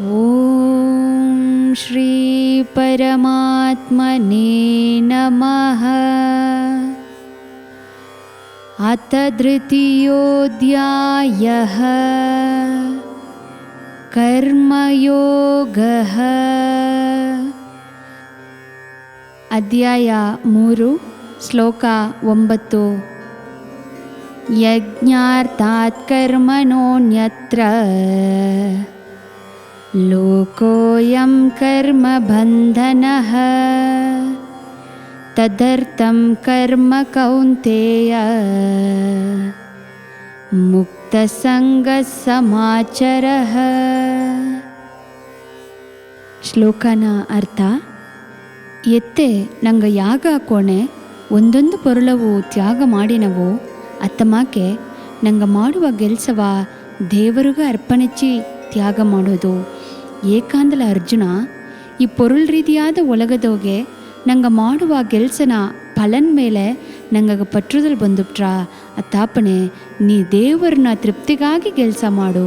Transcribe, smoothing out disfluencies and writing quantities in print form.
ಓಂ ಶ್ರೀ ಪರಮಾತ್ಮನೇ ನಮಃ. ಅಥ ತೃತೀಯೋಧ್ಯಾಯಃ ಕರ್ಮಯೋಗಃ. ಅಧ್ಯಾಯ 3 ಶ್ಲೋಕ 9. ಯಜ್ಞಾರ್ಥಾತ್ ಕರ್ಮಣೋನ್ಯತ್ರ ಲೋಕೋಯಂ ಕರ್ಮ ಬಂಧನಃ ತದರ್ಥಂ ಕರ್ಮ ಕೌಂತೆಯ ಮುಕ್ತ ಸಂಗ ಸಮಾಚರಃ. ಶ್ಲೋಕನ ಅರ್ಥ: ಎತ್ತೆ ನಂಗ ಯಾಗ ಕೋಣೆ ಒಂದೊಂದು ಪೊರುಳವು ತ್ಯಾಗ ಮಾಡಿನವು ಅತ್ತಮಾಕೆ ನಂಗ ಮಾಡುವ ಗೆಲ್ಸವ ದೇವರಿಗ ಅರ್ಪಣಿಸಿ ತ್ಯಾಗ ಮಾಡೋದು. ಏಕಾಂದಲ ಅರ್ಜುನ, ಈ ಪೊರುಳ್ ರೀತಿಯಾದ ಒಳಗದೋಗೆ ನಂಗ ಮಾಡುವ ಗೆಲ್ಸನ ಫಲನ್ ಮೇಲೆ ನಂಗ ಪಟ್ಟುದಲ್ ಬಂದುಬಿಟ್ರ ಅತ್ತಾಪಣೆ ನೀ ದೇವರನ್ನ ತೃಪ್ತಿಗಾಗಿ ಕೆಲಸ ಮಾಡು.